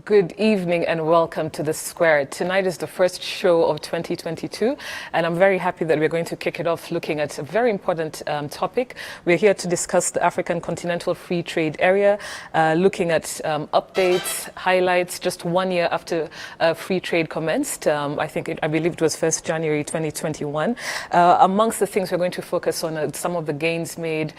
Good evening and welcome to The Square. Tonight is the first show of 2022 and I'm very happy that we're going to kick it off looking at a very important topic. We're here to discuss the African Continental Free Trade Area, looking at updates, highlights, just 1 year after free trade commenced. I believe it was 1st January 2021. Amongst the things we're going to focus on are some of the gains made,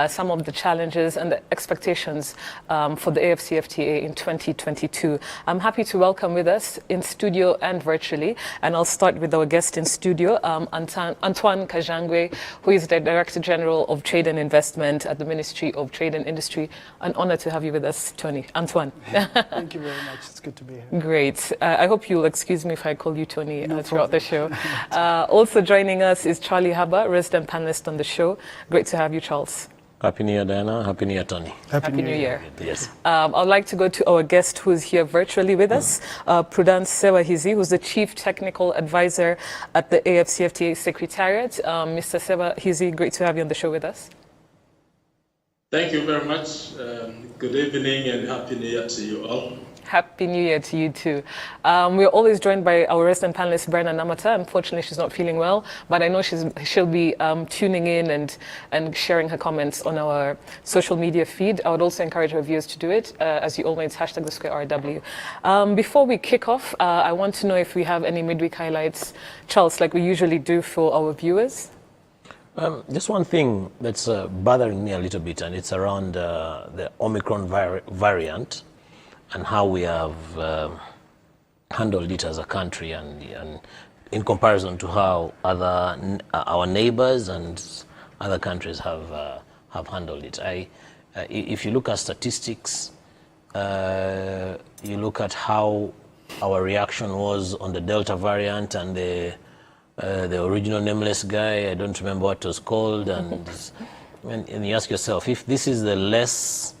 some of the challenges and the expectations for the Afcfta in 2022. I'm happy to welcome with us in studio and virtually, and I'll start with our guest in studio, Antoine Kajangwe, who is the Director General of Trade and Investment at the Ministry of Trade and Industry. An honor to have you with us, Tony. Antoine. Thank you very much. It's good to be here. Great. I hope you'll excuse me if I call you Tony throughout the show. Also joining us is Charlie Haba, resident panelist on the show. Great to have you, Charles. Happy New Year, Diana. Happy New Year, Tony. Happy New Year. Yes. I'd like to go to our guest who's here virtually with us, Prudence Sewahizi, who's the Chief Technical Advisor at the Afcfta Secretariat. Mr. Sewahizi, great to have you on the show with us. Thank you very much. Good evening and Happy New Year to you all. Happy New Year to you too. We're always joined by our resident panelist, Brenna Namata. Unfortunately, she's not feeling well, but I know she'll be tuning in and sharing her comments on our social media feed. I would also encourage our viewers to do it. As you all know, it's hashtag the Square RW. Before we kick off, I want to know if we have any midweek highlights, Charles, like we usually do for our viewers. Just one thing that's bothering me a little bit, and it's around the Omicron variant and how we have handled it as a country, and in comparison to how our neighbors and other countries have handled it. If you look at statistics, you look at how our reaction was on the Delta variant and the original nameless guy, I don't remember what it was called, and you ask yourself, if this is the less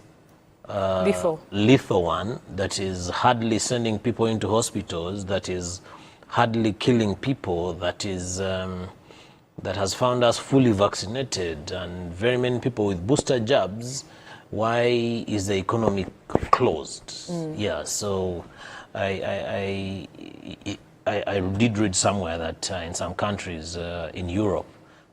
lethal one, that is hardly sending people into hospitals, that is hardly killing people, that is that has found us fully vaccinated and very many people with booster jabs, why is the economy closed? Yeah, so I did read somewhere that in some countries in Europe,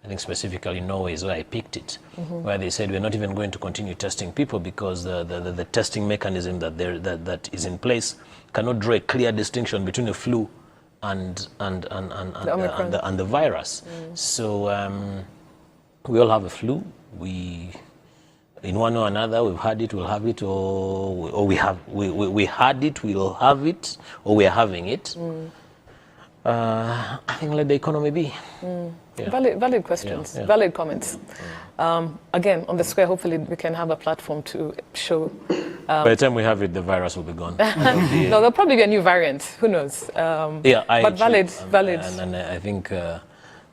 I think specifically Norway is where I picked it, where they said we're not even going to continue testing people because the testing mechanism that is in place cannot draw a clear distinction between the flu and the virus. So we all have a flu. We, in one or another, we've had it, we'll have it, or we had it, we'll have it, or we're having it. I think let the economy be. Yeah. Valid questions, valid comments. Again, on the Square, hopefully we can have a platform to show. By the time we have it, the virus will be gone. No, there'll probably be a new variant. Who knows? But valid. And I think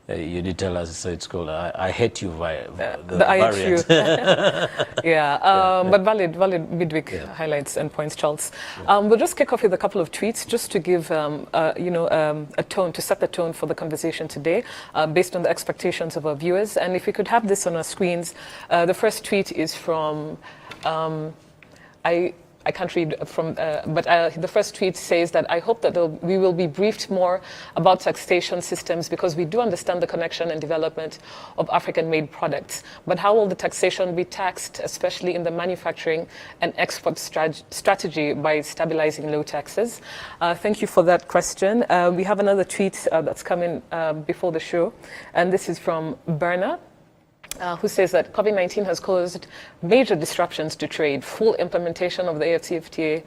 you did tell us, so it's called I hate you the variant. But valid midweek highlights and points, Charles. We'll just kick off with a couple of tweets just to give a tone, to set the tone for the conversation today, based on the expectations of our viewers. And if we could have this on our screens, the first tweet is from I can't read from, but the first tweet says that I hope that we will be briefed more about taxation systems because we do understand the connection and development of African-made products. But how will the taxation be taxed, especially in the manufacturing and export strategy by stabilizing low taxes? Thank you for that question. We have another tweet that's coming before the show, and this is from Berna, who says that COVID-19 has caused major disruptions to trade. Full implementation of the Afcfta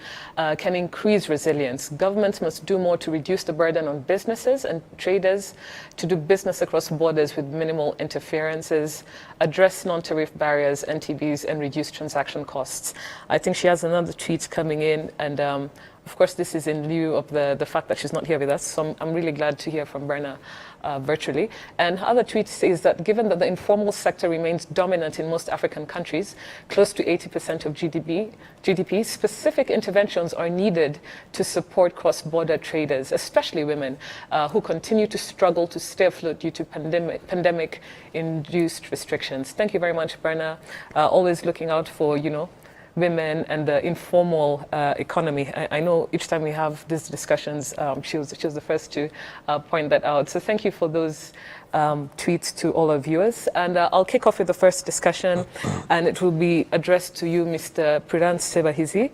can increase resilience. Governments must do more to reduce the burden on businesses and traders to do business across borders with minimal interferences, address non-tariff barriers, NTBs, and reduce transaction costs. I think she has another tweet coming in, and of course, this is in lieu of the fact that she's not here with us, so I'm really glad to hear from Berna virtually. And her other tweet says that given that the informal sector remains dominant in most African countries, close to 80% of GDP, specific interventions are needed to support cross-border traders, especially women, who continue to struggle to stay afloat due to pandemic-induced restrictions. Thank you very much, Berna. Always looking out for, women and the informal economy. I know each time we have these discussions, she was the first to point that out. So thank you for those tweets to all our viewers. And I'll kick off with the first discussion, and it will be addressed to you, Mr. Prudence Sebahizi.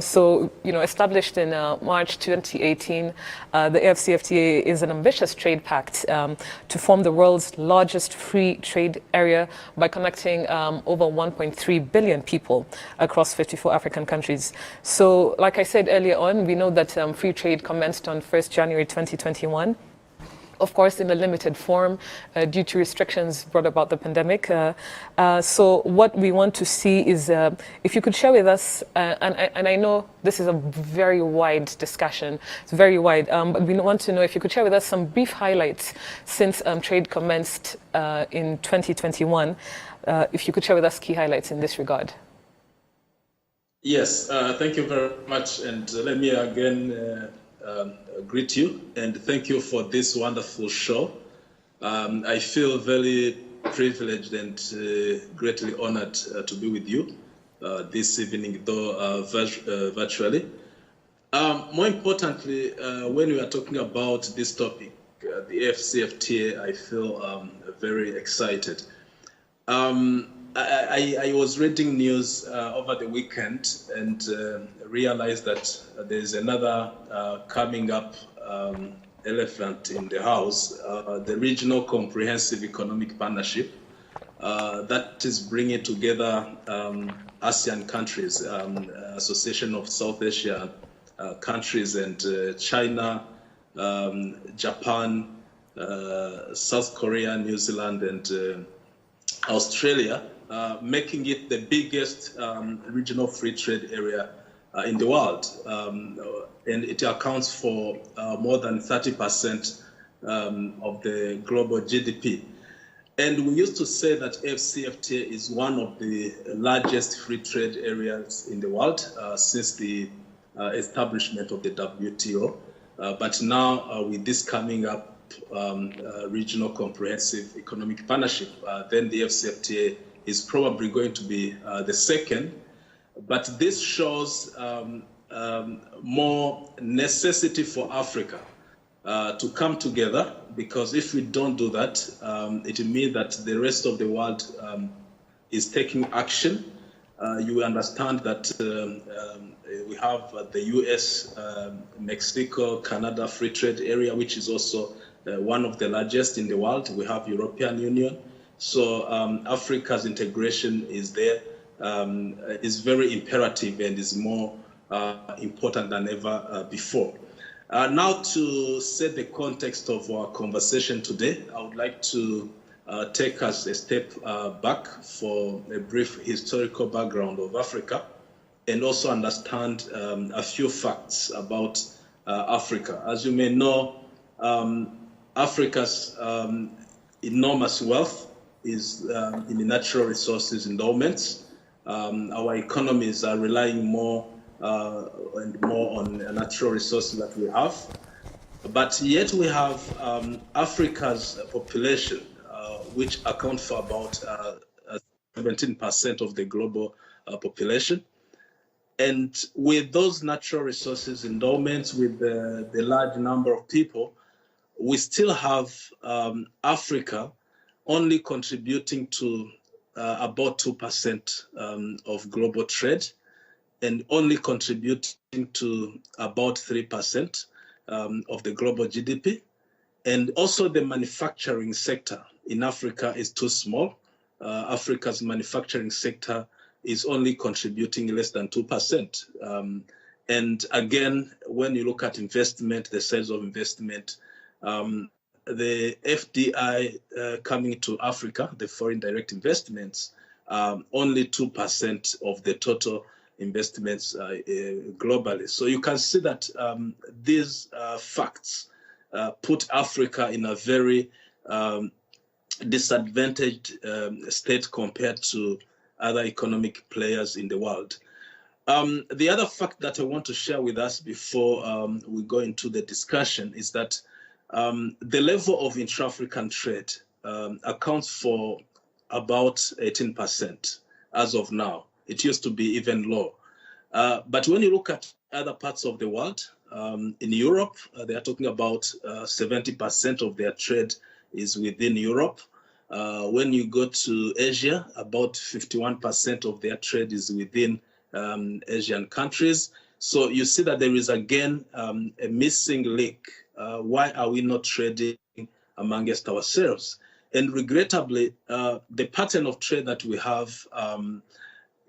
So, established in March 2018, the Afcfta is an ambitious trade pact to form the world's largest free trade area by connecting over 1.3 billion people across 54 African countries. So, like I said earlier on, we know that free trade commenced on 1st January 2021. Of course, in a limited form due to restrictions brought about the pandemic. So what we want to see is, if you could share with us, and I know this is a very wide discussion, it's very wide, but we want to know if you could share with us some brief highlights since trade commenced in 2021. If you could share with us key highlights in this regard. Yes, thank you very much. And let me again greet you and thank you for this wonderful show. I feel very privileged and greatly honored to be with you this evening, though virtually. More importantly, when we are talking about this topic, the Afcfta, I feel very excited. I was reading news over the weekend and realized that there's another coming up elephant in the house, the Regional Comprehensive Economic Partnership that is bringing together ASEAN countries, Association of South Asia countries, and China, Japan, South Korea, New Zealand, and Australia, making it the biggest regional free trade area in the world. And it accounts for more than 30% of the global GDP. And we used to say that Afcfta is one of the largest free trade areas in the world since the establishment of the WTO. But now with this coming up Regional Comprehensive Economic Partnership, then the Fcmt is probably going to be the second. But this shows more necessity for Africa to come together, because if we don't do that, it means that the rest of the world is taking action. You understand that we have the US, Mexico, Canada free trade area, which is also one of the largest in the world. We have European Union. So Africa's integration is there, is very imperative and is more important than ever before. Now, to set the context of our conversation today, I would like to take us a step back for a brief historical background of Africa and also understand a few facts about Africa. As you may know, Africa's enormous wealth is in the natural resources endowments. Our economies are relying more and more on natural resources that we have. But yet we have Africa's population, which account for about 17% of the global population. And with those natural resources endowments, with the large number of people, we still have Africa only contributing to about 2% of global trade, and only contributing to about 3% of the global GDP. And also the manufacturing sector in Africa is too small. Africa's manufacturing sector is only contributing less than 2%. And again, when you look at investment, the size of investment, the FDI coming to Africa, the foreign direct investments, only 2% of the total investments globally. So you can see that these facts put Africa in a very disadvantaged state compared to other economic players in the world. The other fact that I want to share with us before we go into the discussion is that the level of intra-African trade accounts for about 18% as of now. It used to be even lower. But when you look at other parts of the world, in Europe, they are talking about 70% of their trade is within Europe. When you go to Asia, about 51% of their trade is within Asian countries. So you see that there is again a missing link. Why are we not trading amongst ourselves? And regrettably, the pattern of trade that we have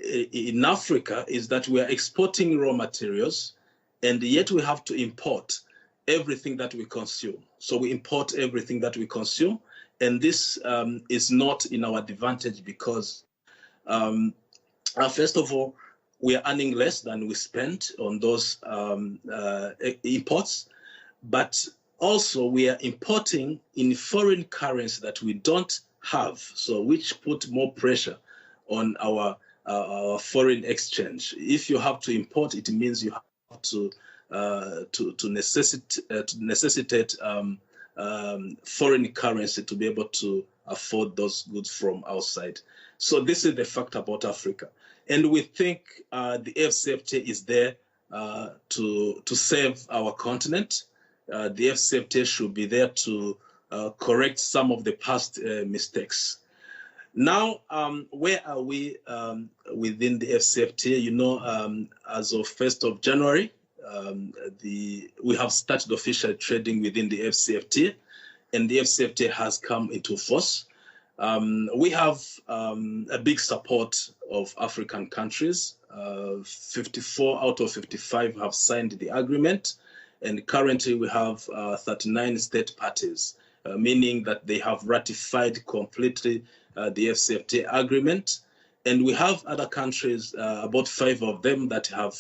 in Africa is that we are exporting raw materials, and yet we have to import everything that we consume. So we import everything that we consume, and this is not in our advantage because, first of all, we are earning less than we spend on those imports, but also we are importing in foreign currency that we don't have, so which put more pressure on our foreign exchange. If you have to import, it means you have to necessitate foreign currency to be able to afford those goods from outside. So this is the fact about Africa, and we think the Afcfta is there to save our continent. The Afcfta should be there to correct some of the past mistakes. Now, where are we within the Afcfta? You know, as of 1st of January, we have started official trading within the Afcfta, and the Afcfta has come into force. We have a big support of African countries. 54 out of 55 have signed the agreement, and currently we have 39 state parties, meaning that they have ratified completely the Fcmt agreement. And we have other countries, about 5 of them, that have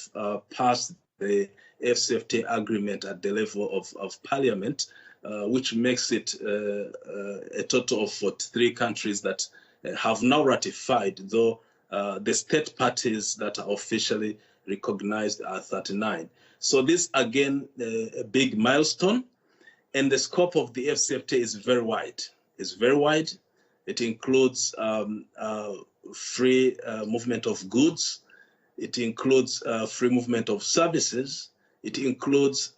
passed the Fcmt agreement at the level of parliament, which makes it a total of 43 countries that have now ratified, though the state parties that are officially recognized are 39. So this, again, a big milestone. And the scope of the Fcmt is very wide. It's very wide. It includes free movement of goods. It includes free movement of services. It includes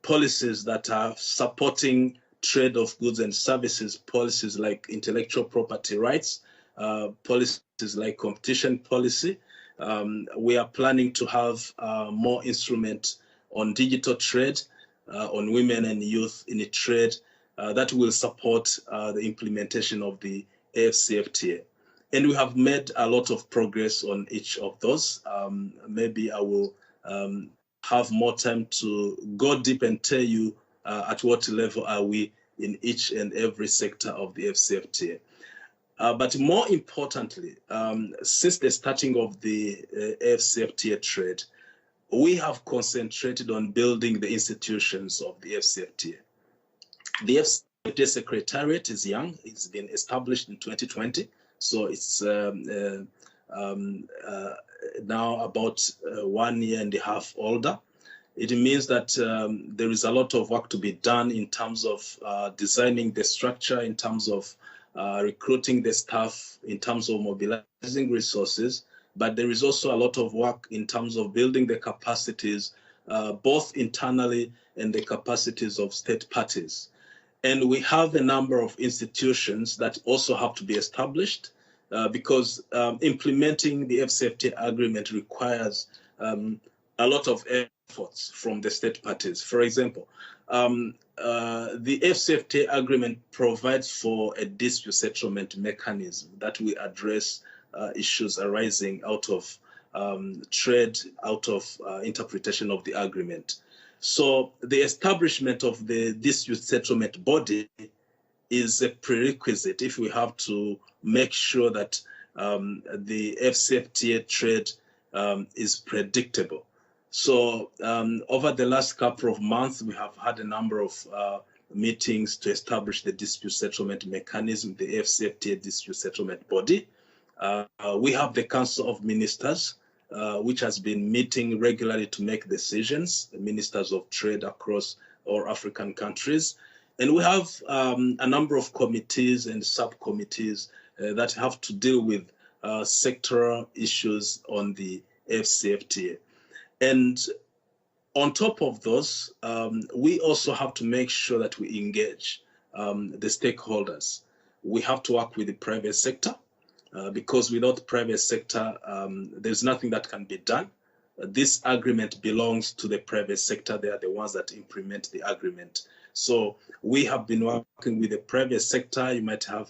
policies that are supporting trade of goods and services, policies like intellectual property rights, policies like competition policy. We are planning to have more instruments on digital trade, on women and youth in the trade, that will support the implementation of the Afcfta. And we have made a lot of progress on each of those. Maybe I will have more time to go deep and tell you at what level are we in each and every sector of the Afcfta. But more importantly, since the starting of the Afcfta trade, we have concentrated on building the institutions of the Afcfta. The Afcfta Secretariat is young. It's been established in 2020, so it's now about 1 year and a half older. It means that there is a lot of work to be done in terms of designing the structure, in terms of recruiting the staff, in terms of mobilizing resources, but there is also a lot of work in terms of building the capacities, both internally and the capacities of state parties. And we have a number of institutions that also have to be established because implementing the Fcmt agreement requires a lot of efforts from the state parties. For example, the Fcmt agreement provides for a dispute settlement mechanism that will address issues arising out of trade, out of interpretation of the agreement. So the establishment of the dispute settlement body is a prerequisite if we have to make sure that the Fcmt trade is predictable. So over the last couple of months, we have had a number of meetings to establish the dispute settlement mechanism, the Fcmt dispute settlement body. We have the Council of Ministers, which has been meeting regularly to make decisions, the ministers of trade across all African countries. And we have a number of committees and subcommittees that have to deal with sectoral issues on the Afcfta. And on top of those, we also have to make sure that we engage the stakeholders. We have to work with the private sector because without the private sector, there's nothing that can be done. This agreement belongs to the private sector. They are the ones that implement the agreement. So we have been working with the private sector. You might have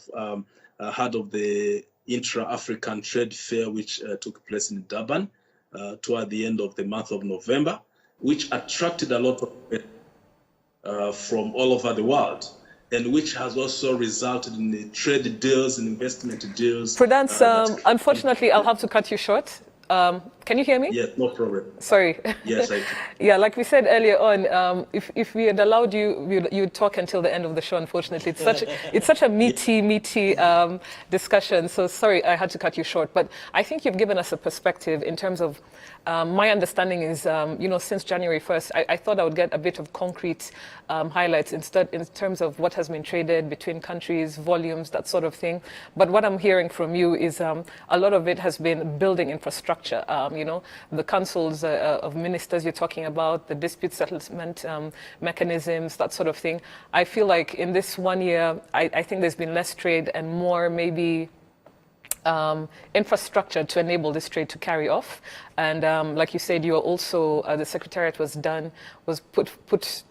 heard of the Intra-African Trade Fair, which took place in Durban toward the end of the month of November, which attracted a lot of from all over the world, and which has also resulted in the trade deals and investment deals. Prudence, unfortunately, I'll have to cut you short. Can you hear me? Yes, no problem. Sorry. Yes, I can. Yeah, like we said earlier on, if we had allowed you, you'd talk until the end of the show. Unfortunately, it's such a meaty discussion. So sorry, I had to cut you short. But I think you've given us a perspective in terms of my understanding is, since January 1st, I thought I would get a bit of concrete highlights instead in terms of what has been traded between countries, volumes, that sort of thing. But what I'm hearing from you is a lot of it has been building infrastructure. The councils of ministers you're talking about, the dispute settlement mechanisms, that sort of thing. I feel like in this 1 year, I think there's been less trade and more maybe infrastructure to enable this trade to carry off. And like you said, you are also, the Secretariat was put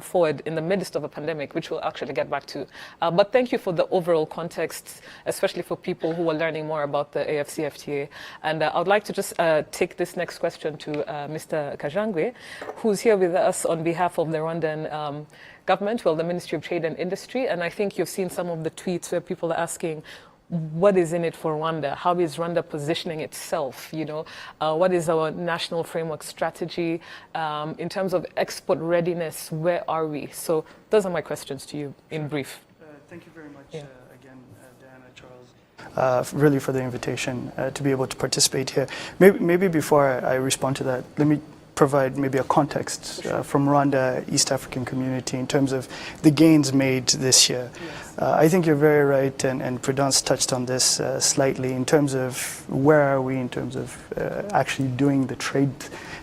forward in the midst of a pandemic, which we'll actually get back to. But thank you for the overall context, especially for people who are learning more about the Afcfta. And I would like to just take this next question to Mr. Kajangwe, who's here with us on behalf of the Rwandan government, the Ministry of Trade and Industry. And I think you've seen some of the tweets where people are asking, what is in it for Rwanda? How is Rwanda positioning itself? What is our national framework strategy? In terms of export readiness, where are we? So those are my questions to you in brief. Thank you very much again, Diana, Charles, really for the invitation to be able to participate here. Maybe before I respond to that, let me provide maybe a context from Rwanda, East African community in terms of the gains made this year. Yes. I think you're very right, and Prudence touched on this slightly in terms of where are we in terms of actually doing the trade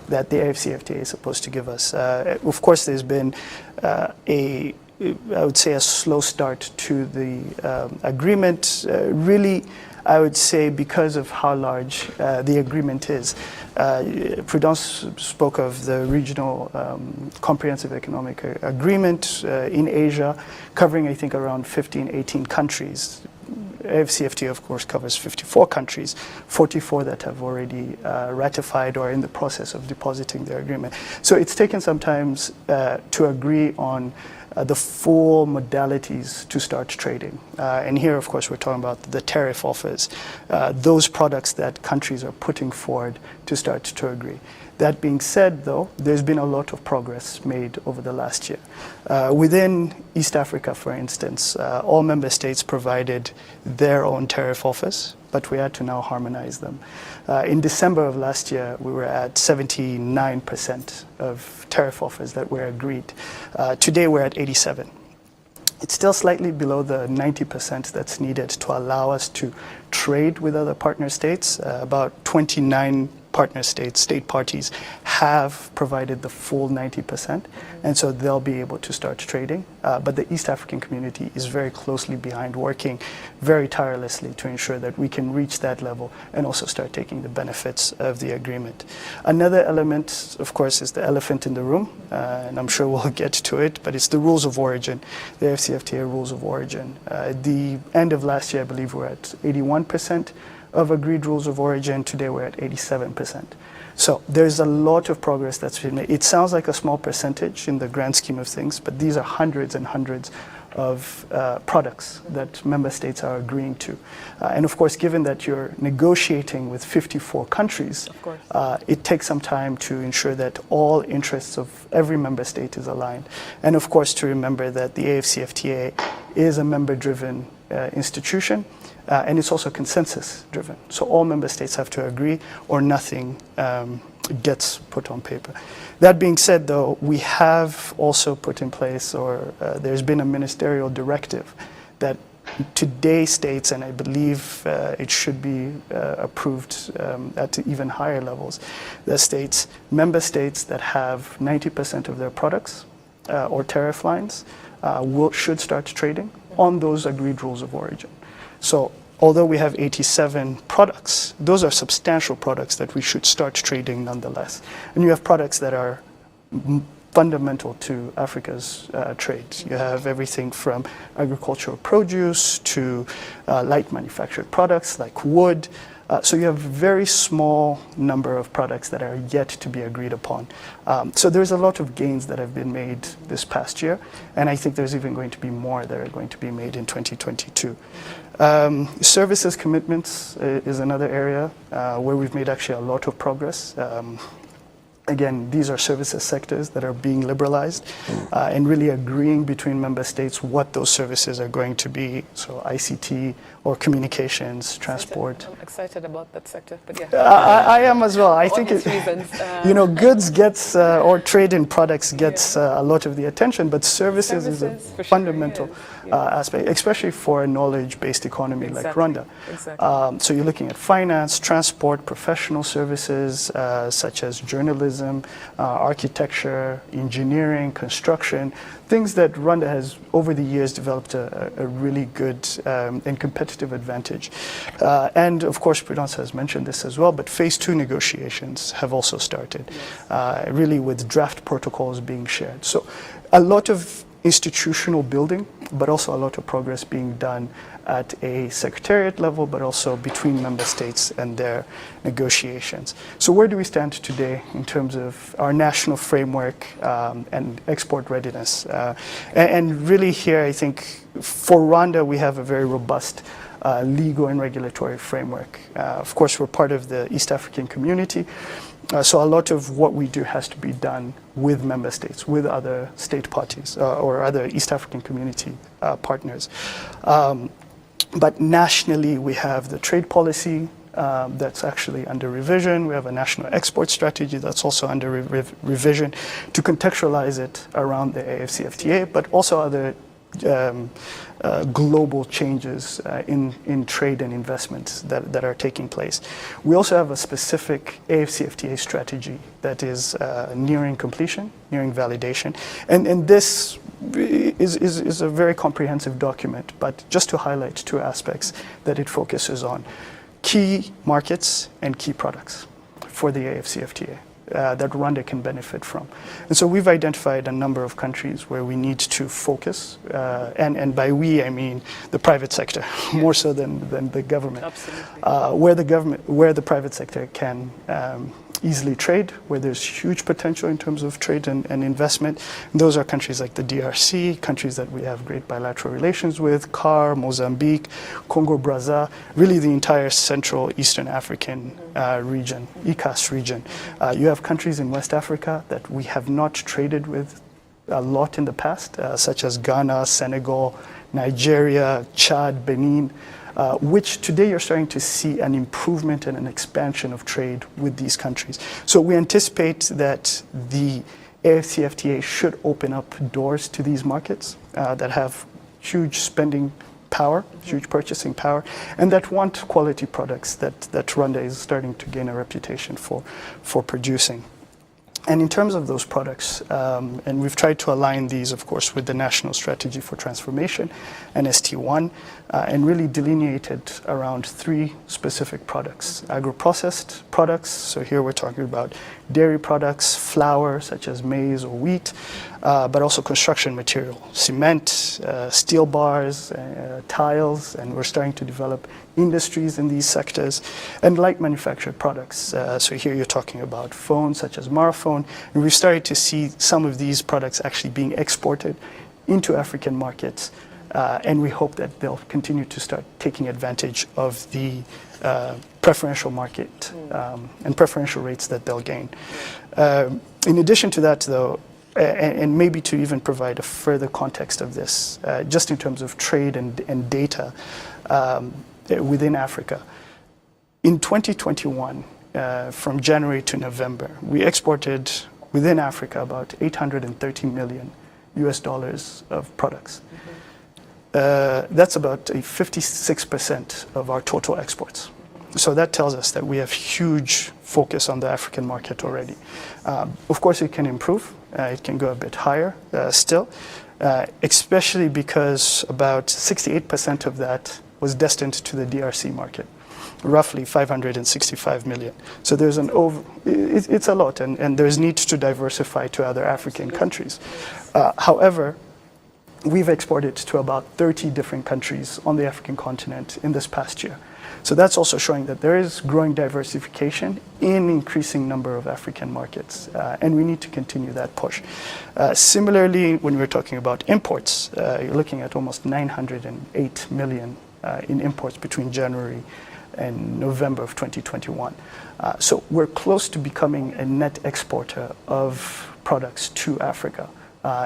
that the Afcfta is supposed to give us. Of course, there's been I would say a slow start to the agreement, really I would say because of how large the agreement is. Prudence spoke of the regional comprehensive economic agreement in Asia, covering I think around 15, 18 countries. Afcfta of course covers 54 countries, 44 that have already ratified or are in the process of depositing their agreement. So it's taken some time to agree on the full modalities to start trading. And here, of course, we're talking about the tariff offers, those products that countries are putting forward to start to agree. That being said, though, there's been a lot of progress made over the last year. Within East Africa, for instance, all member states provided their own tariff offers, but we had to now harmonize them. In December of last year, we were at 79% of tariff offers that were agreed. Today, we're at 87. It's still slightly below the 90% that's needed to allow us to trade with other partner states. About 29 partner states, state parties, have provided the full 90%, and so they'll be able to start trading. But the East African community is very closely behind, working very tirelessly to ensure that we can reach that level and also start taking the benefits of the agreement. Another element, of course, is the elephant in the room, and I'm sure we'll get to it, but it's the rules of origin, the Afcfta rules of origin. The end of last year, I believe we're at 81% of agreed rules of origin. Today we're at 87%. So there's a lot of progress that's been made. It sounds like a small percentage in the grand scheme of things, but these are hundreds and hundreds of products that member states are agreeing to. And of course, given that you're negotiating with 54 countries, it takes some time to ensure that all interests of every member state is aligned. And of course, to remember that the Afcfta is a member-driven institution, and it's also consensus-driven. So all member states have to agree or nothing gets put on paper. That being said, though, we have also put in place, or there's been a ministerial directive that today states, and I believe it should be approved at even higher levels, the states, member states that have 90% of their products or tariff lines should start trading on those agreed rules of origin. So although we have 87 products, those are substantial products that we should start trading nonetheless. And you have products that are fundamental to Africa's trade. You have everything from agricultural produce to light manufactured products like wood. So you have a very small number of products that are yet to be agreed upon. So there's a lot of gains that have been made this past year, and I think there's even going to be more that are going to be made in 2022. Services commitments is another area where we've made actually a lot of progress. Again, these are services sectors that are being liberalized and really agreeing between member states what those services are going to be. So ICT or communications, transport. I'm excited about that sector, but yeah. I am as well. I think reasons, goods gets or trade in products gets a lot of the attention, but services is a fundamental aspect, especially for a knowledge-based economy like Rwanda. Exactly. So you're looking at finance, transport, professional services such as journalism, architecture, engineering, construction, things that Rwanda has over the years developed a really good and competitive advantage. And of course, Prudence has mentioned this as well, but phase 2 negotiations have also started, really with draft protocols being shared. So a lot of institutional building, but also a lot of progress being done at a secretariat level, but also between member states and their negotiations. So where do we stand today in terms of our national framework and export readiness? And really here, I think for Rwanda, we have a very robust legal and regulatory framework. Of course, we're part of the East African community. So a lot of what we do has to be done with member states, with other state parties or other East African community partners. But nationally, we have the trade policy that's actually under revision. We have a national export strategy that's also under revision to contextualize it around the Afcfta, but also other global changes in trade and investments that are taking place. We also have a specific Afcfta strategy that is nearing completion, nearing validation. And this is a very comprehensive document, but just to highlight 2 aspects that it focuses on: key markets and key products for the Afcfta. That Rwanda can benefit from. And so we've identified a number of countries where we need to focus, and by we I mean the private sector, more so than the government. Absolutely. Where the private sector can easily trade, where there's huge potential in terms of trade and investment. And those are countries like the DRC, countries that we have great bilateral relations with, CAR, Mozambique, Congo-Brazza, really the entire Central Eastern African region, ECAS region. You have countries in West Africa that we have not traded with a lot in the past, such as Ghana, Senegal, Nigeria, Chad, Benin, which today you're starting to see an improvement and an expansion of trade with these countries. So we anticipate that the Afcfta should open up doors to these markets that have huge spending power, huge purchasing power, and that want quality products that Rwanda is starting to gain a reputation for producing. And in terms of those products, and we've tried to align these, of course, with the National Strategy for Transformation, NST1, and really delineated around 3 specific products. Agro-processed products, so here we're talking about dairy products, flour, such as maize or wheat, but also construction material, cement, steel bars, tiles, and we're starting to develop industries in these sectors, and light manufactured products. So here you're talking about phones such as Maraphone, and we've started to see some of these products actually being exported into African markets, and we hope that they'll continue to start taking advantage of the preferential market and preferential rates that they'll gain. In addition to that, though, and maybe to even provide a further context of this, just in terms of trade and data within Africa. In 2021, from January to November, we exported within Africa about $830 million of products. that's about 56% of our total exports. So that tells us that we have huge focus on the African market already. Of course, it can improve. It can go a bit higher still, especially because about 68% of that was destined to the DRC market, roughly 565 million. So there's it's a lot, and there's need to diversify to other African countries. However, we've exported to about 30 different countries on the African continent in this past year. So that's also showing that there is growing diversification in increasing number of African markets, and we need to continue that push. Similarly, when we're talking about imports, you're looking at almost 908 million in imports between January and November of 2021. So we're close to becoming a net exporter of products to Africa.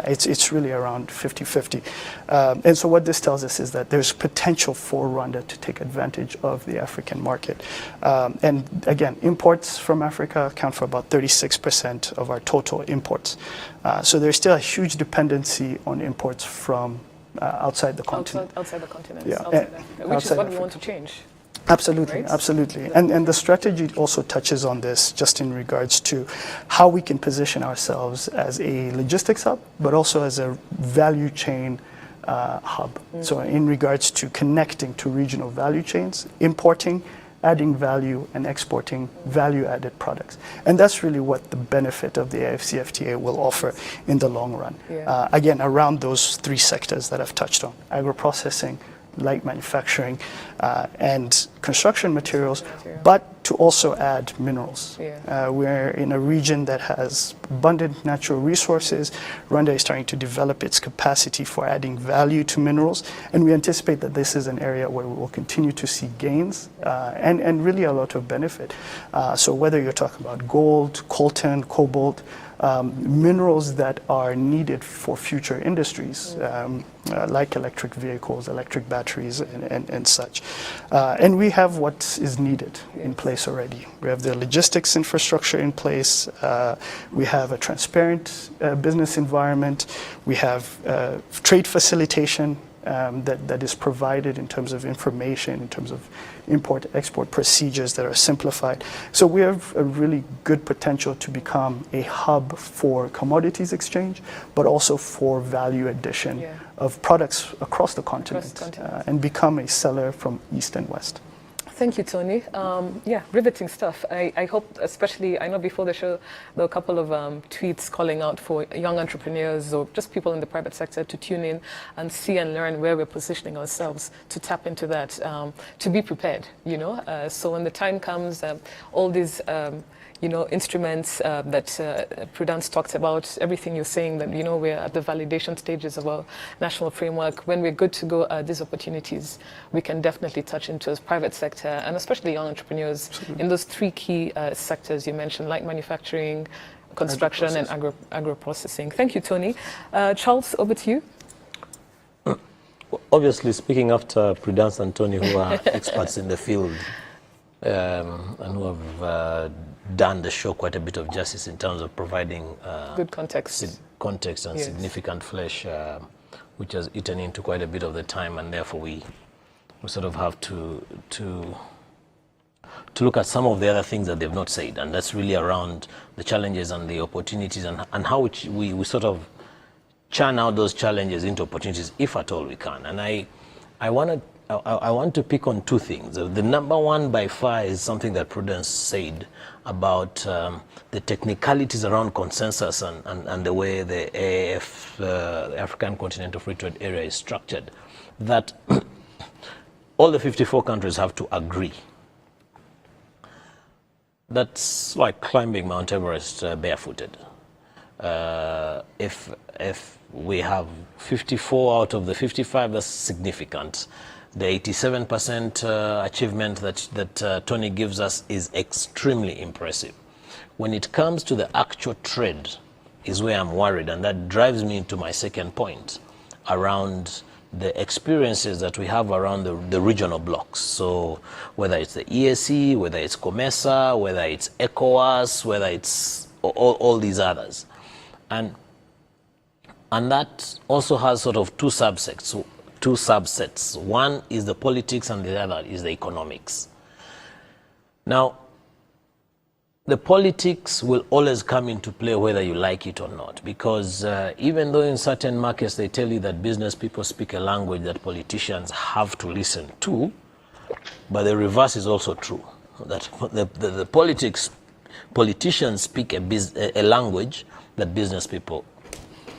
It's really around 50-50. And so what this tells us is that there's potential for Rwanda to take advantage of the African market. And again, imports from Africa account for about 36% of our total imports. So there's still a huge dependency on imports from outside the continent. Outside the continent, Yeah. outside Africa, which is what we want to change. Absolutely, Right? absolutely. And the strategy also touches on this just in regards to how we can position ourselves as a logistics hub, but also as a value chain hub. So in regards to connecting to regional value chains, importing, adding value, and exporting value-added products. And that's really what the benefit of the Afcfta will offer in the long run. Yeah. Again, around those three sectors that I've touched on: agro-processing, light manufacturing, and construction materials, but to also add minerals. Yeah. We're in a region that has abundant natural resources. Rwanda is trying to develop its capacity for adding value to minerals, and we anticipate that this is an area where we will continue to see gains and really a lot of benefit. So whether you're talking about gold, coltan, cobalt, minerals that are needed for future industries, like electric vehicles, electric batteries, and such. And we have what is needed in place already. We have the logistics infrastructure in place. We have a transparent business environment. We have trade facilitation that is provided in terms of information, in terms of import-export procedures that are simplified. So we have a really good potential to become a hub for commodities exchange, but also for value addition of products across the continent, and become a seller from east and west. Thank you, Tony. Yeah, riveting stuff. I hope, especially, I know before the show, there were a couple of tweets calling out for young entrepreneurs or just people in the private sector to tune in and see and learn where we're positioning ourselves to tap into that, to be prepared, you know. So when the time comes, all these you know, instruments that Prudence talked about, everything you're saying, that, you know, we're at the validation stages of our national framework. When we're good to go at these opportunities, we can definitely touch into the private sector, and especially young entrepreneurs in those three key sectors you mentioned, like manufacturing, construction, and agro-processing. Thank you, Tony. Charles, over to you. Obviously, speaking after Prudence and Tony, who are experts in the field, and who have done the show quite a bit of justice in terms of providing good context and significant flesh, which has eaten into quite a bit of the time, and therefore we sort of have to look at some of the other things that they've not said, and that's really around the challenges and the opportunities, and how we sort of churn out those challenges into opportunities, if at all we can. And I want to pick on two things. The number one by far is something that Prudence said about the technicalities around consensus and the way the AF, the African Continental Free Trade Area, is structured, that all the 54 countries have to agree. That's like climbing Mount Everest barefooted. If we have 54 out of the 55, that's significant. The 87% achievement that Tony gives us is extremely impressive. When it comes to the actual trade is where I'm worried, and that drives me into my second point around the experiences that we have around the regional blocks. So whether it's the EAC, whether it's COMESA, whether it's ECOWAS, whether it's all these others. And that also has sort of two subsects. So two subsets. One is the politics and the other is the economics. Now, the politics will always come into play whether you like it or not, because even though in certain markets they tell you that business people speak a language that politicians have to listen to, but the reverse is also true, that the politicians speak a language that business people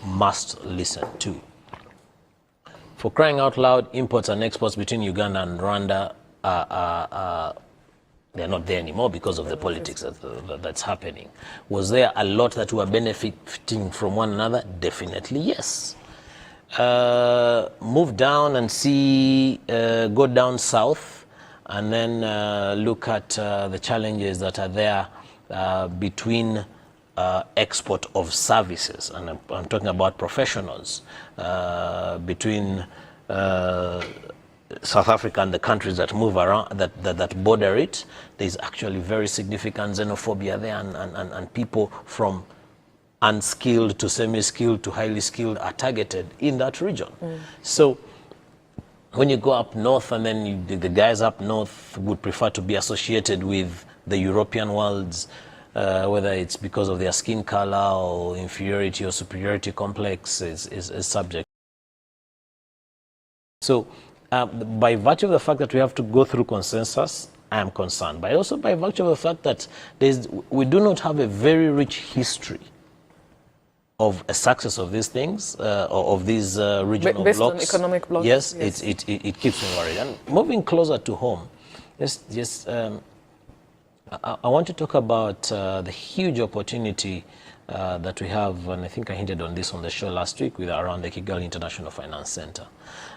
must listen to. For crying out loud, imports and exports between Uganda and Rwanda they're not there anymore because of the politics that's happening. Was there a lot that were benefiting from one another? Definitely yes. Move down and see, go down south and then look at the challenges that are there between export of services, and I'm talking about professionals, between South Africa and the countries that move around, that border it. There's actually very significant xenophobia there, and people from unskilled to semi-skilled to highly skilled are targeted in that region. So when you go up north, and then the guys up north would prefer to be associated with the European worlds, whether it's because of their skin color or inferiority or superiority complex is subject. So by virtue of the fact that we have to go through consensus, I am concerned. But also by virtue of the fact that we do not have a very rich history of a success of these things, or of these regional based blocks. on economic blocks. Yes, it keeps me worried. And moving closer to home, I want to talk about the huge opportunity that we have, and I think I hinted on this on the show last week, with around the Kigali International Finance Center.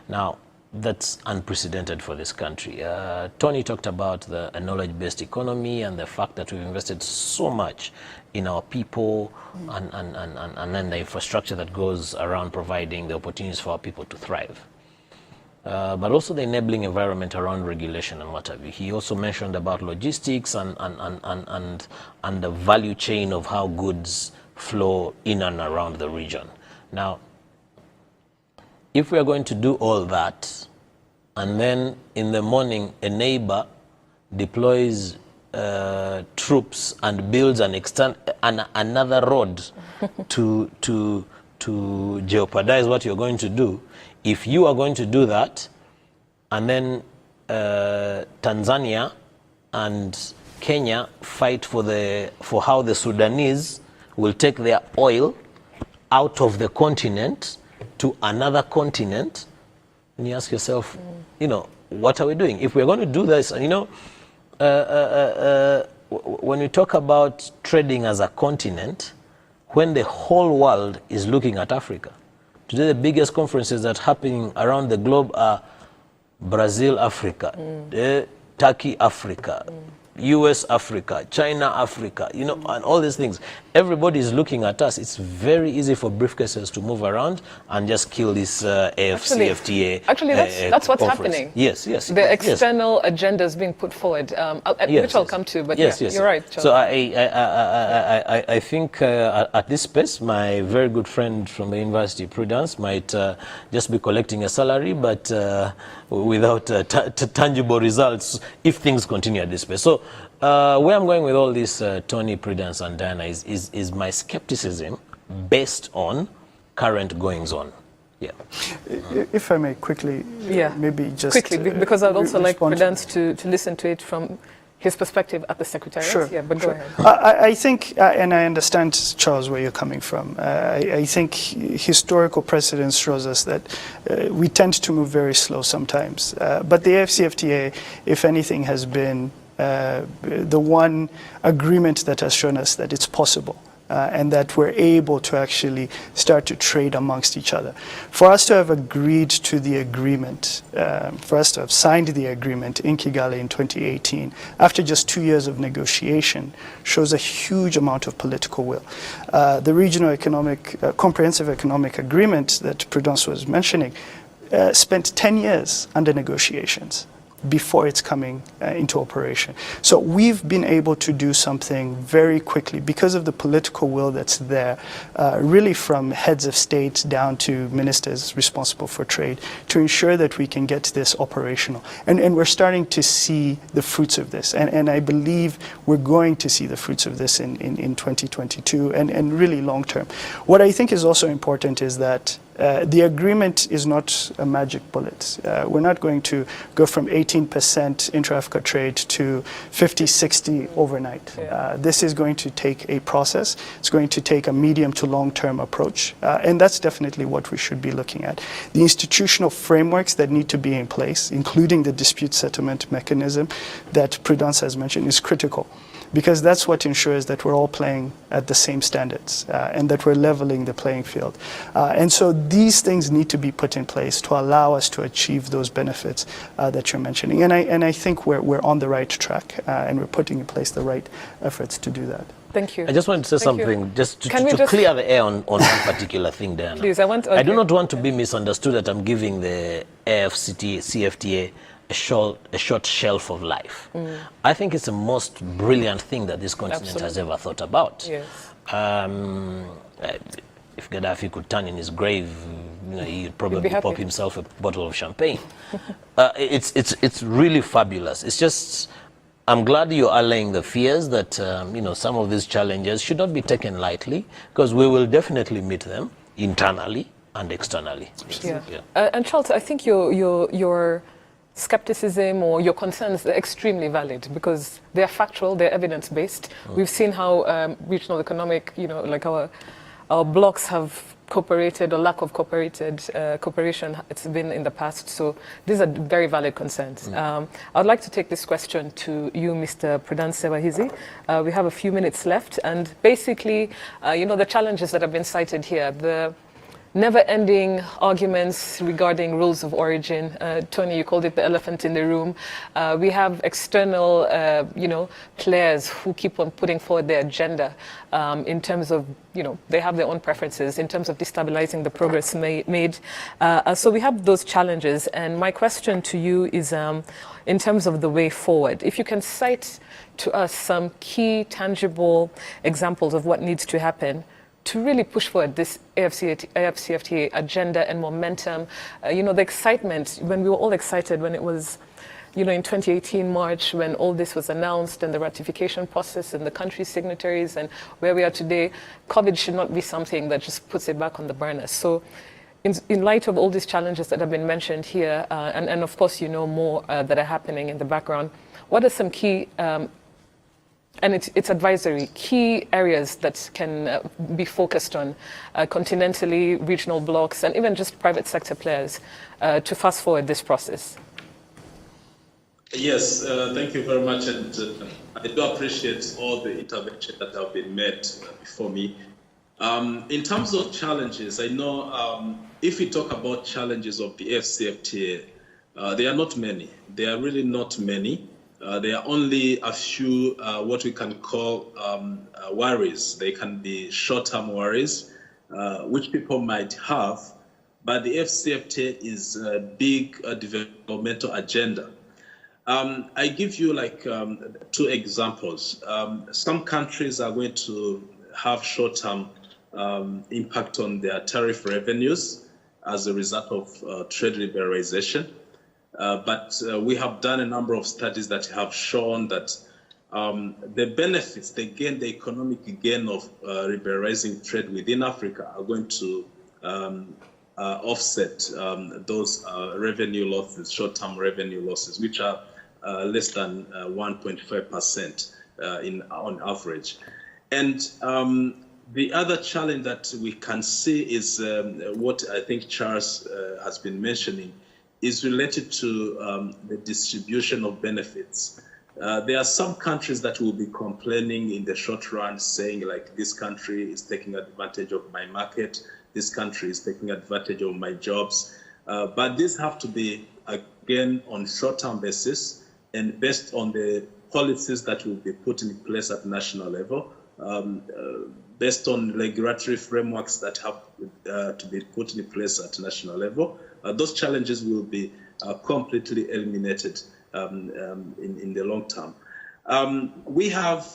Now, that's unprecedented for this country. Tony talked about a knowledge-based economy and the fact that we've invested so much in our people and then the infrastructure that goes around providing the opportunities for our people to thrive. But also the enabling environment around regulation and what have you. He also mentioned about logistics and the value chain of how goods flow in and around the region. Now, if we are going to do all that, and then in the morning a neighbor deploys troops and builds another road to jeopardize what you're going to do, if you are going to do that, and then Tanzania and Kenya fight for how the Sudanese will take their oil out of the continent to another continent, and you ask yourself, what are we doing? If we're going to do this, when we talk about trading as a continent, when the whole world is looking at Africa, today the biggest conferences that are happening around the globe are Brazil, Africa, Turkey, Africa, US, Africa, China, Africa, and all these things. Everybody is looking at us. It's very easy for briefcases to move around and just kill this Afcfta. Actually, that's what's conference. happening. Yes. The external agendas being put forward, which I'll come to. But yes. You're right, Charles. So I think at this pace, my very good friend from the university, Prudence, might just be collecting a salary, but without tangible results if things continue at this pace. So where I'm going with all this, Tony, Prudence, and Diana, is my skepticism based on current goings-on. Yeah. If I may quickly, maybe just quickly, because I'd also like Prudence to listen to it from his perspective at the Secretariat. Sure. Yeah, but go ahead. I think, and I understand, Charles, where you're coming from. I think historical precedence shows us that we tend to move very slow sometimes. But the Afcfta, if anything, has been the one agreement that has shown us that it's possible. And that we're able to actually start to trade amongst each other. For us to have agreed to the agreement, for us to have signed the agreement in Kigali in 2018, after just 2 years of negotiation, shows a huge amount of political will. The regional comprehensive economic agreement that Prudence was mentioning spent 10 years under negotiations. before it's coming into operation. So we've been able to do something very quickly because of the political will that's there, really from heads of state down to ministers responsible for trade, to ensure that we can get this operational. And we're starting to see the fruits of this. And I believe we're going to see the fruits of this in 2022 and really long term. What I think is also important is that the agreement is not a magic bullet. We're not going to go from 18% intra-Africa trade to 50, 60 overnight. This is going to take a process. It's going to take a medium to long-term approach. And that's definitely what we should be looking at. The institutional frameworks that need to be in place, including the dispute settlement mechanism that Prudence has mentioned, is critical. Because that's what ensures that we're all playing at the same standards and that we're leveling the playing field. And so these things need to be put in place to allow us to achieve those benefits that you're mentioning. And I think we're on the right track and we're putting in place the right efforts to do that. Thank you. I just want to say something, just to clear the air on one particular thing, Diana. Please, I do not want to be misunderstood that I'm giving the CFTA a short shelf of life. I think it's the most brilliant thing that this continent has ever thought about. Yes. If Gaddafi could turn in his grave, he'd probably pop himself a bottle of champagne. It's really fabulous. It's just, I'm glad you are allaying the fears that some of these challenges should not be taken lightly, because we will definitely meet them internally and externally. Yeah. And Charles, I think your skepticism or your concerns are extremely valid because they're factual, they're evidence-based. We've seen how regional economic, like our blocks have cooperated or lack of cooperation, it's been in the past. So these are very valid concerns. I'd like to take this question to you, Mr. Prudence Sewahizi. We have a few minutes left, and basically, the challenges that have been cited here, the never-ending arguments regarding rules of origin. Tony, you called it the elephant in the room. We have external, players who keep on putting forward their agenda in terms of, they have their own preferences in terms of destabilizing the progress made. So we have those challenges. And my question to you is, in terms of the way forward, if you can cite to us some key, tangible examples of what needs to happen to really push forward this AFCFTA agenda and momentum. The excitement, when we were all excited when it was, in 2018 March, when all this was announced and the ratification process and the country signatories and where we are today, COVID should not be something that just puts it back on the burner. So in light of all these challenges that have been mentioned here, and of course more that are happening in the background, what are some key and it's advisory, key areas that can be focused on continentally, regional blocks, and even just private sector players to fast forward this process? Yes, thank you very much. And I do appreciate all the interventions that have been made before me. In terms of challenges, I know if we talk about challenges of the FCFTA, there are not many. There are really not many. There are only a few what we can call worries. They can be short-term worries, which people might have, but the FCFTA is a big developmental agenda. I give you two examples. Some countries are going to have short-term impact on their tariff revenues as a result of trade liberalization. But we have done a number of studies that have shown that the benefits, the economic gain of liberalizing trade within Africa are going to offset those revenue losses, short-term revenue losses, which are less than 1.5% on average. And the other challenge that we can see is what I think Charles has been mentioning, is related to the distribution of benefits. There are some countries that will be complaining in the short run, saying this country is taking advantage of my market, this country is taking advantage of my jobs. But these have to be, again, on short-term basis and based on the policies that will be put in place at national level, based on regulatory frameworks that have to be put in place at national level. Those challenges will be completely eliminated in the long term. We have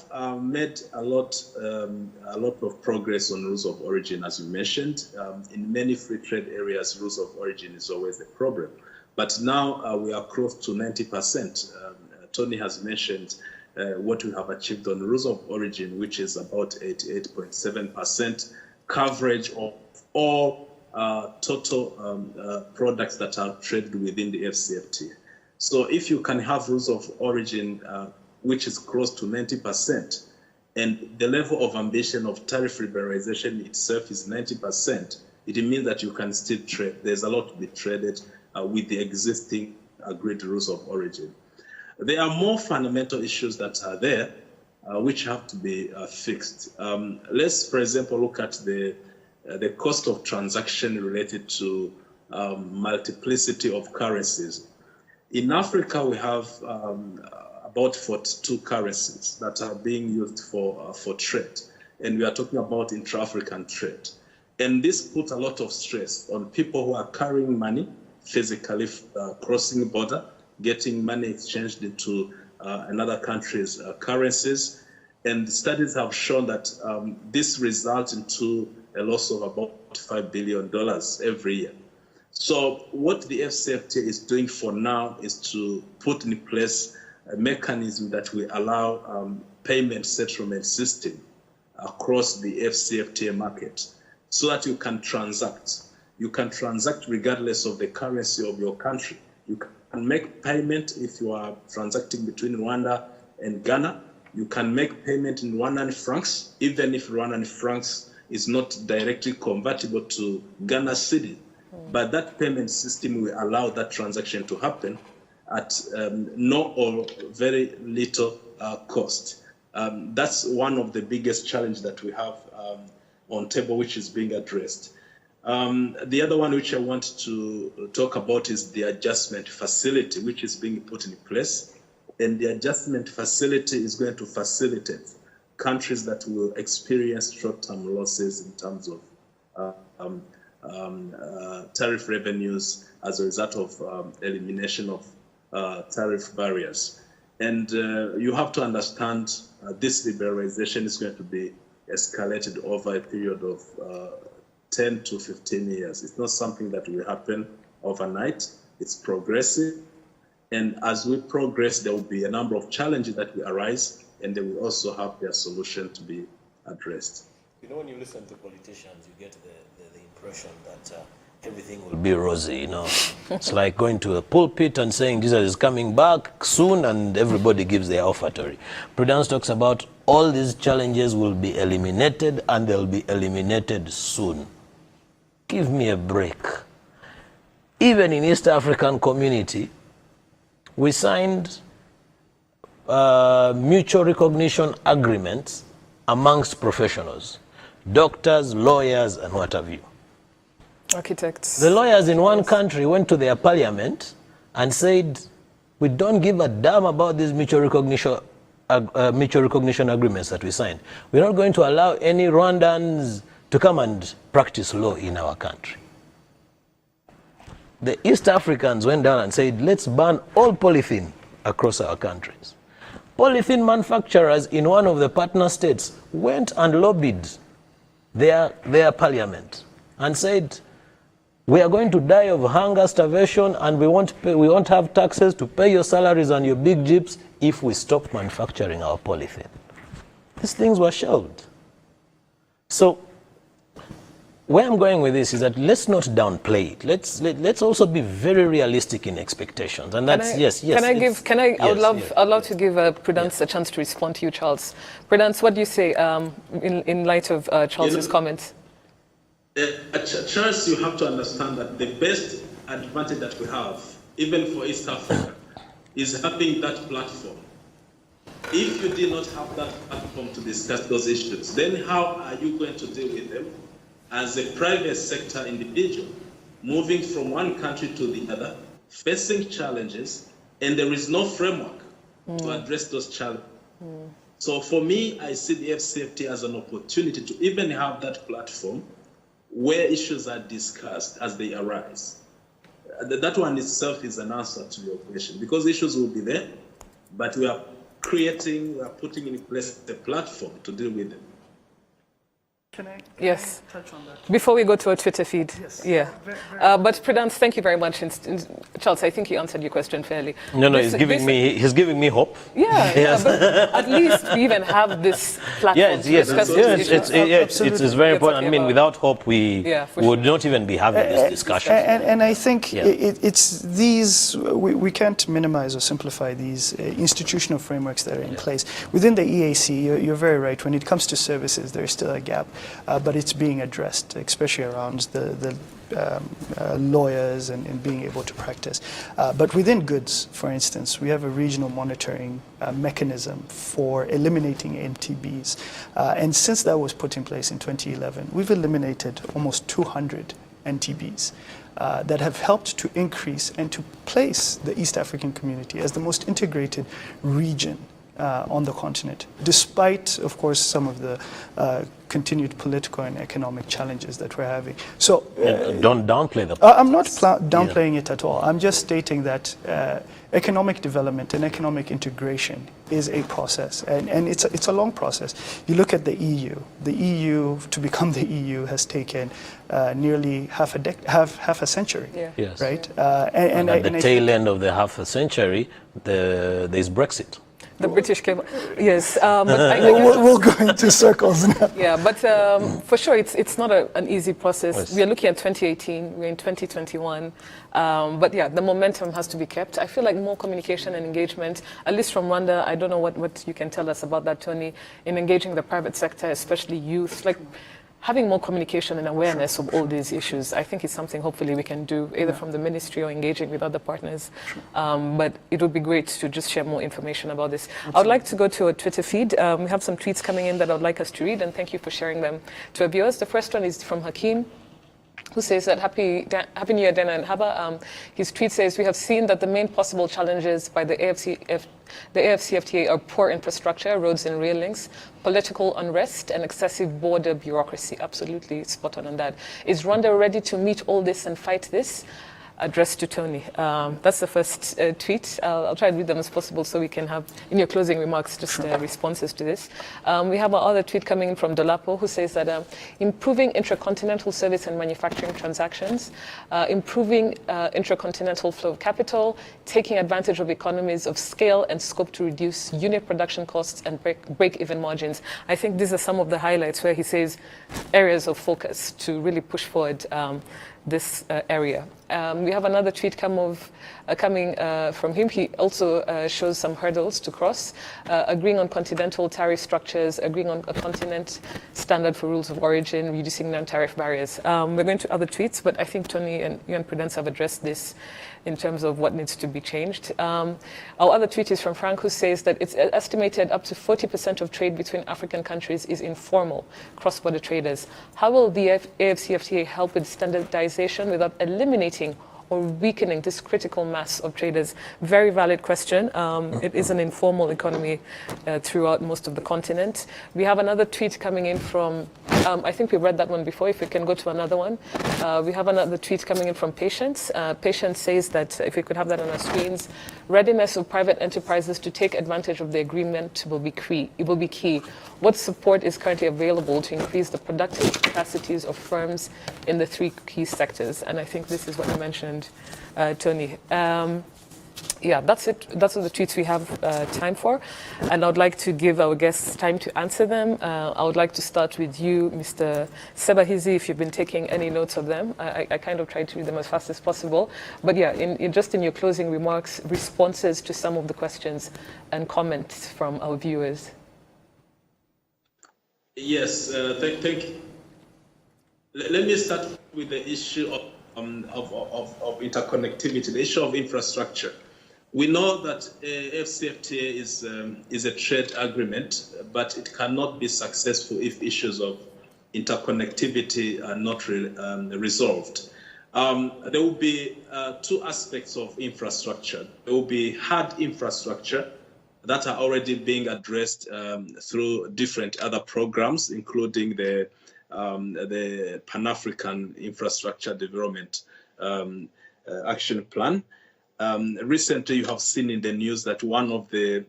made a lot of progress on rules of origin, as you mentioned. In many free trade areas, rules of origin is always a problem. But now we are close to 90%. Tony has mentioned what we have achieved on rules of origin, which is about 88.7% coverage of all total products that are traded within the Fcmt. So if you can have rules of origin which is close to 90%, and the level of ambition of tariff liberalization itself is 90%, it means that you can still trade. There's a lot to be traded with the existing agreed rules of origin. There are more fundamental issues that are there which have to be fixed. Let's, for example, look at the cost of transaction related to multiplicity of currencies. In Africa, we have about 42 currencies that are being used for trade, and we are talking about intra-African trade. And this puts a lot of stress on people who are carrying money physically, crossing border, getting money exchanged into another country's currencies. And studies have shown that this results into a loss of about $5 billion every year. So what the Fcmt is doing for now is to put in place a mechanism that will allow payment settlement system across the Fcmt market so that you can transact. You can transact regardless of the currency of your country. You can make payment if you are transacting between Rwanda and Ghana. You can make payment in Rwandan francs, even if Rwandan francs is not directly convertible to Ghana cedi. But that payment system will allow that transaction to happen at no or very little cost. That's one of the biggest challenges that we have on table, which is being addressed. The other one which I want to talk about is the adjustment facility, which is being put in place. And the adjustment facility is going to facilitate countries that will experience short-term losses in terms of tariff revenues as a result of elimination of tariff barriers. And you have to understand this liberalization is going to be escalated over a period of 10 to 15 years. It's not something that will happen overnight. It's progressive. And as we progress, there will be a number of challenges that will arise, and they will also have their solution to be addressed. You know, when you listen to politicians, you get the impression that everything will be rosy, you know. It's like going to a pulpit and saying Jesus is coming back soon, and everybody gives their offertory. Prudence talks about all these challenges will be eliminated, and they'll be eliminated soon. Give me a break. Even in East African community, we signed mutual recognition agreements amongst professionals, doctors, lawyers, and what have you. Architects. The lawyers in one country went to their parliament and said, we don't give a damn about these mutual recognition agreements that we signed. We're not going to allow any Rwandans to come and practice law in our country. The East Africans went down and said, let's ban all polythene across our countries. Polythene manufacturers in one of the partner states went and lobbied their parliament and said, we are going to die of hunger, starvation, and we won't have taxes to pay your salaries and your big jeeps if we stop manufacturing our polythene. These things were shelved. So where I'm going with this is that let's not downplay it. Let's also be very realistic in expectations, and that's I would love to give Prudence a chance to respond to you, Charles. Prudence, what do you say in light of Charles's comments? Charles, you have to understand that the best advantage that we have, even for East Africa, is having that platform. If you did not have that platform to discuss those issues, then how are you going to deal with them as a private sector individual, moving from one country to the other, facing challenges, and there is no framework to address those challenges? So for me, I see the Fcmt as an opportunity to even have that platform where issues are discussed as they arise. that one itself is an answer to your question, because issues will be there, but we are putting in place a platform to deal with them. Can I Yes. touch on that? Before we go to our Twitter feed. Yes. Yeah. But Prudence, thank you very much. Charles, I think you answered your question fairly. No, he's giving me hope. Yeah, Yes. but at least we even have this platform. Yes, it's very important. I mean, about. without hope, we would not even be having this discussion. And I think it's these, we can't minimize or simplify these institutional frameworks that are in place. Within the EAC, you're very right. When it comes to services, there's still a gap, but it's being addressed, especially around the lawyers and being able to practice. But within goods, for instance, we have a regional monitoring mechanism for eliminating MTBs. And since that was put in place in 2011, we've eliminated almost 200 NTBs that have helped to increase and to place the East African community as the most integrated region on the continent, despite, of course, some of the continued political and economic challenges that we're having. So don't downplay the I'm not downplaying it at all. I'm just stating that economic development and economic integration is a process, and it's a long process. You look at the EU. The EU, to become the EU, has taken nearly half a century. Yeah. Yes. Right. And at the tail end of the half a century, there's Brexit. The British came, yes. But we'll go into circles now. Yeah, but for sure, it's not an easy process. Yes. We are looking at 2018, we're in 2021. But yeah, the momentum has to be kept. I feel like more communication and engagement, at least from Rwanda, I don't know what you can tell us about that, Tony, in engaging the private sector, especially youth. Like, having more communication and awareness of all these issues, I think is something hopefully we can do either from the ministry or engaging with other partners. But it would be great to just share more information about this. I would like to go to a Twitter feed. We have some tweets coming in that I would like us to read, and thank you for sharing them to our viewers. The first one is from Hakeem, who says that Happy New Year, Dana and Haba. His tweet says, we have seen that the main possible challenges by the Afcfta are poor infrastructure, roads and rail links, political unrest, and excessive border bureaucracy. Absolutely spot on that. Is Rwanda ready to meet all this and fight this? Addressed to Tony. That's the first tweet. I'll try to read them as possible so we can have, in your closing remarks, just responses to this. We have our other tweet coming in from Dolapo, who says that improving intracontinental service and manufacturing transactions, improving intracontinental flow of capital, taking advantage of economies of scale and scope to reduce unit production costs and break-even margins. I think these are some of the highlights where he says areas of focus to really push forward this area. We have another tweet coming from him. He also shows some hurdles to cross, agreeing on continental tariff structures, agreeing on a continent standard for rules of origin, reducing non-tariff barriers. We're going to other tweets, but I think Tony and you and Prudence have addressed this in terms of what needs to be changed. Our other tweet is from Frank, who says that it's estimated up to 40% of trade between African countries is informal, cross-border traders. How will the Afcfta help with standardization without eliminating or weakening this critical mass of traders? Very valid question. It is an informal economy throughout most of the continent. We have another tweet coming in from, I think we read that one before, if we can go to another one. We have another tweet coming in from Patience. Patience says that, if we could have that on our screens, readiness of private enterprises to take advantage of the agreement will be key. What support is currently available to increase the productive capacities of firms in the three key sectors? And I think this is what you mentioned, Tony. Yeah, that's it. That's all the tweets we have time for. And I would like to give our guests time to answer them. I would like to start with you, Mr. Sebahizi, if you've been taking any notes of them. I kind of tried to read them as fast as possible. But yeah, just in your closing remarks, responses to some of the questions and comments from our viewers. Yes, thank you. Let me start with the issue of interconnectivity, the issue of infrastructure. We know that Afcfta is a trade agreement, but it cannot be successful if issues of interconnectivity are not resolved. There will be two aspects of infrastructure. There will be hard infrastructure that are already being addressed through different other programs, including the Pan-African Infrastructure Development action plan. Recently, you have seen in the news that one of the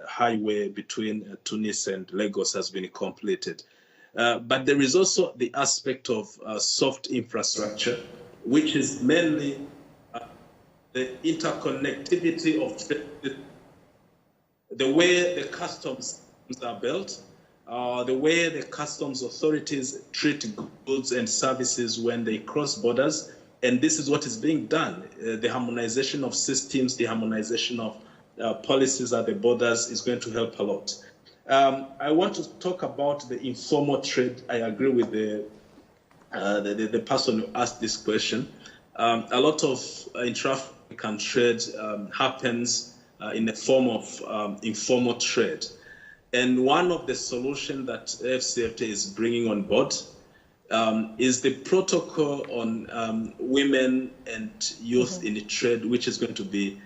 highway between Tunis and Lagos has been completed. But there is also the aspect of soft infrastructure, which is mainly the interconnectivity of the way the customs are built, the way the customs authorities treat goods and services when they cross borders. And this is what is being done. The harmonization of systems, the harmonization of policies at the borders is going to help a lot. I want to talk about the informal trade. I agree with the person who asked this question. A lot of intra-African trade happens in the form of informal trade. And one of the solutions that Fcmt is bringing on board is the protocol on women and youth in the trade, which is going to be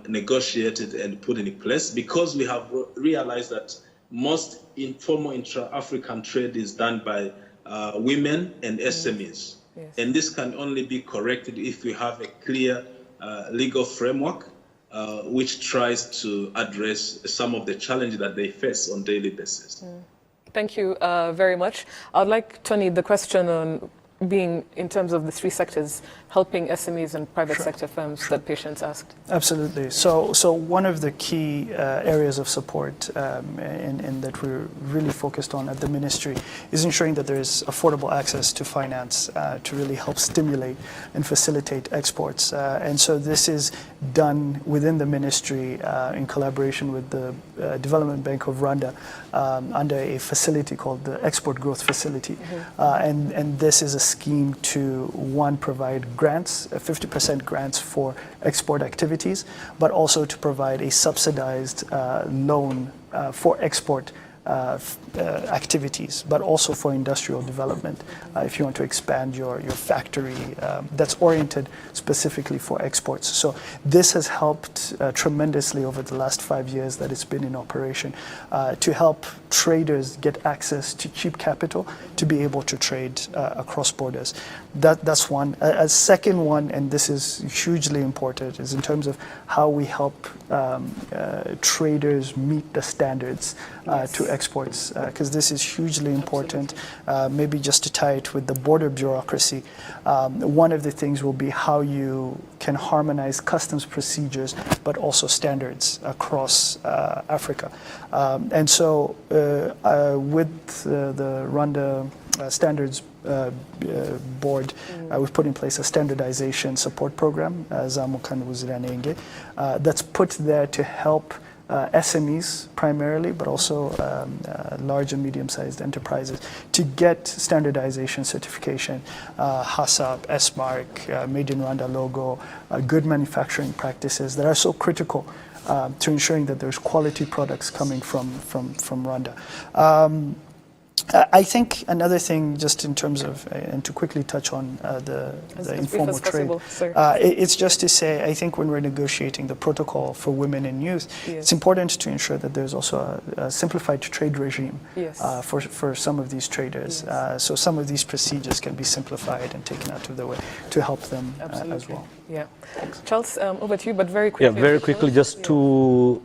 negotiated and put in place, because we have realized that most informal intra-African trade is done by women and SMEs. Yes. And this can only be corrected if we have a clear legal framework which tries to address some of the challenges that they face on a daily basis. Thank you very much. I'd like, Tony, the question on being in terms of the three sectors, helping SMEs and private sector firms that patients asked. Absolutely. So one of the key areas of support in that we're really focused on at the ministry is ensuring that there is affordable access to finance to really help stimulate and facilitate exports. And so this is done within the ministry in collaboration with the Development Bank of Rwanda under a facility called the Export Growth Facility. And this is a scheme to, one, provide grants, 50% grants for export activities, but also to provide a subsidized loan for export activities, but also for industrial development. If you want to expand your factory that's oriented specifically for exports. So this has helped tremendously over the last 5 years that it's been in operation to help traders get access to cheap capital to be able to trade across borders. That's one. A second one, and this is hugely important, is in terms of how we help traders meet the standards to exports, because this is hugely important. Maybe just to tie it with the border bureaucracy, one of the things will be how you can harmonize customs procedures, but also standards across Africa. And so with the Rwanda Standards Board, we've put in place a standardization support program, Zamukan Uziranenge, that's put there to help SMEs primarily, but also large and medium-sized enterprises to get standardization certification, HACCP, SMARC, Made in Rwanda logo, good manufacturing practices that are so critical to ensuring that there's quality products coming from Rwanda. I think another thing, just in terms of, and to quickly touch on the informal trade, it's just to say, I think when we're negotiating the protocol for women and youth, it's important to ensure that there's also a simplified trade regime for some of these traders. So some of these procedures can be simplified and taken out of the way to help them as well. Yeah. Charles, over to you, but very quickly. Yeah, very quickly, just two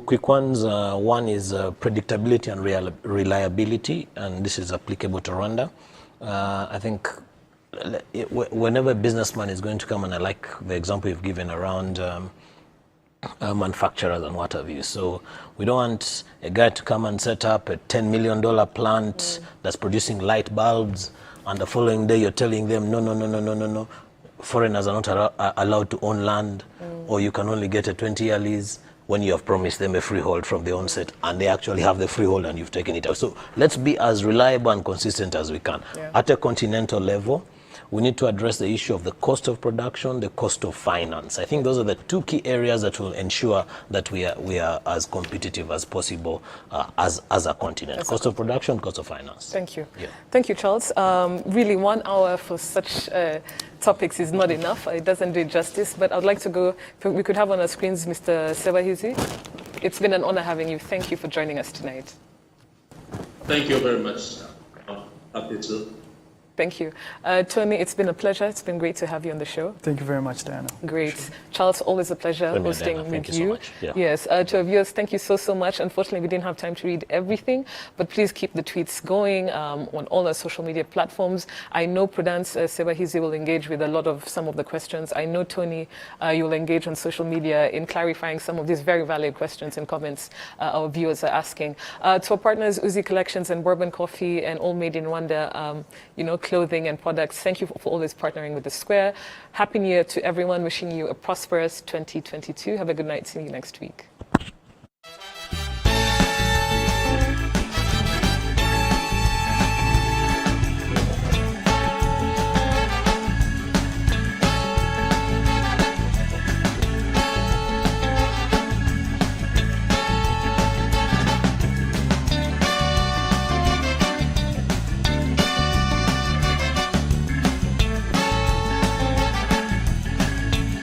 quick ones. One is predictability and reliability, and this is applicable to Rwanda. I think whenever a businessman is going to come, and I like the example you've given around manufacturers and what have you. So we don't want a guy to come and set up a $10 million plant that's producing light bulbs, and the following day you're telling them, no. Foreigners are not allowed to own land, or you can only get a 20-year lease, when you have promised them a freehold from the onset, and they actually have the freehold and you've taken it out. So let's be as reliable and consistent as we can. At a continental level, we need to address the issue of the cost of production, the cost of finance. I think those are the two key areas that will ensure that we are as competitive as possible as a continent. Cost of production, cost of finance. Thank you. Yeah. Thank you, Charles. Really, 1 hour for such topics is not enough. It doesn't do it justice, but I'd like to go, we could have on our screens Mr. Sebahizi. It's been an honor having you. Thank you for joining us tonight. Thank you very much. Happy to. Thank you. Tony, it's been a pleasure. It's been great to have you on the show. Thank you very much, Diana. Great. Charles, always a pleasure Same here, hosting Diana. with Thank you so much. Yeah. Yes, to our viewers, thank you so much. Unfortunately, we didn't have time to read everything, but please keep the tweets going on all our social media platforms. I know Prudence Sebahizi will engage with some of the questions. I know, Tony, you'll engage on social media in clarifying some of these very valid questions and comments our viewers are asking. To our partners, Uzi Collections and Bourbon Coffee and All Made in Rwanda, clothing and products, thank you for always partnering with The Square. Happy New Year to everyone. Wishing you a prosperous 2022. Have a good night. See you next week.